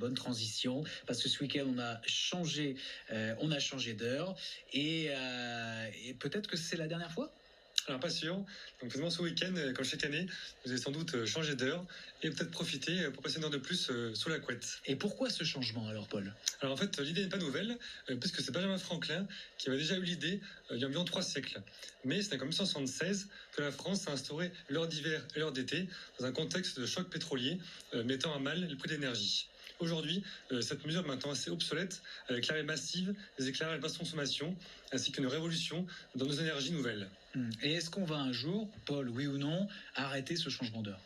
bonne transition, parce que ce week-end on a changé d'heure et peut-être que c'est la dernière fois. Alors pas sûr. Donc finalement ce week-end, comme chaque année, vous allez sans doute changer d'heure et peut-être profiter pour passer une heure de plus sous la couette. Et pourquoi ce changement alors, Paul? Alors en fait, l'idée n'est pas nouvelle, puisque c'est Benjamin Franklin qui avait déjà eu l'idée il y a environ 3 siècles. Mais c'est en 1976 que la France a instauré l'heure d'hiver et l'heure d'été dans un contexte de choc pétrolier mettant à mal le prix de l'énergie. Aujourd'hui, cette mesure est maintenant assez obsolète, avec l'arrêt massif des éclairages à basse consommation, ainsi qu'une révolution dans nos énergies nouvelles. Et est-ce qu'on va un jour, Paul, oui ou non, arrêter ce changement d'heure?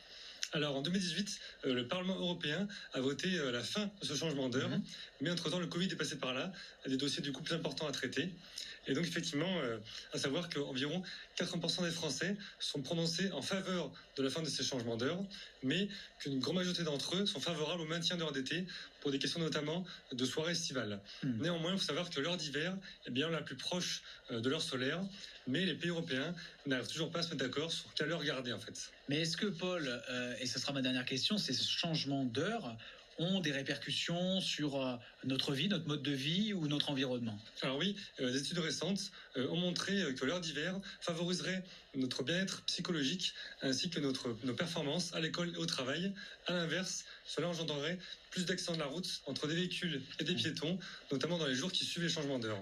Alors en 2018, le Parlement européen a voté la fin de ce changement d'heure, mais entre-temps le Covid est passé par là, il y a des dossiers du coup plus importants à traiter. Et donc effectivement, à savoir qu'environ 80% des Français sont prononcés en faveur de la fin de ces changements d'heure, mais qu'une grande majorité d'entre eux sont favorables au maintien d'heures d'été pour des questions notamment de soirées estivales. Néanmoins, il faut savoir que l'heure d'hiver est bien la plus proche de l'heure solaire, mais les pays européens n'arrivent toujours pas à se mettre d'accord sur quelle heure garder en fait. Mais est-ce que, Paul, et ce sera ma dernière question, ces changements d'heure ont des répercussions sur notre vie, notre mode de vie ou notre environnement? Alors oui, des études récentes ont montré que l'heure d'hiver favoriserait notre bien-être psychologique ainsi que nos performances à l'école et au travail. À l'inverse, cela engendrerait plus d'accidents de la route entre des véhicules et des piétons, notamment dans les jours qui suivent les changements d'heure.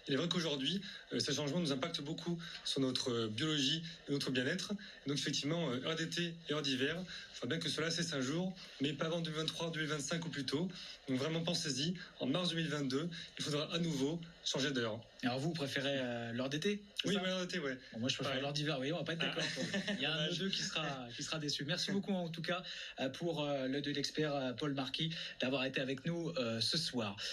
Il est vrai qu'aujourd'hui, ces changements nous impactent beaucoup sur notre biologie et notre bien-être. Et donc effectivement, heure d'été et heure d'hiver, il faudra bien que cela cesse un jour, mais pas avant 2023, 2025 ou plus tôt. Donc vraiment pensez-y, en mars 2022, il faudra à nouveau changer d'heure. Alors vous préférez l'heure d'été? Oui, l'heure d'été, ouais. Bon, moi je préfère l'heure d'hiver, oui, on va pas être d'accord. Il y a un de deux qui sera déçu. Merci beaucoup en tout cas pour l'œil de l'expert Paul Marquis d'avoir été avec nous ce soir.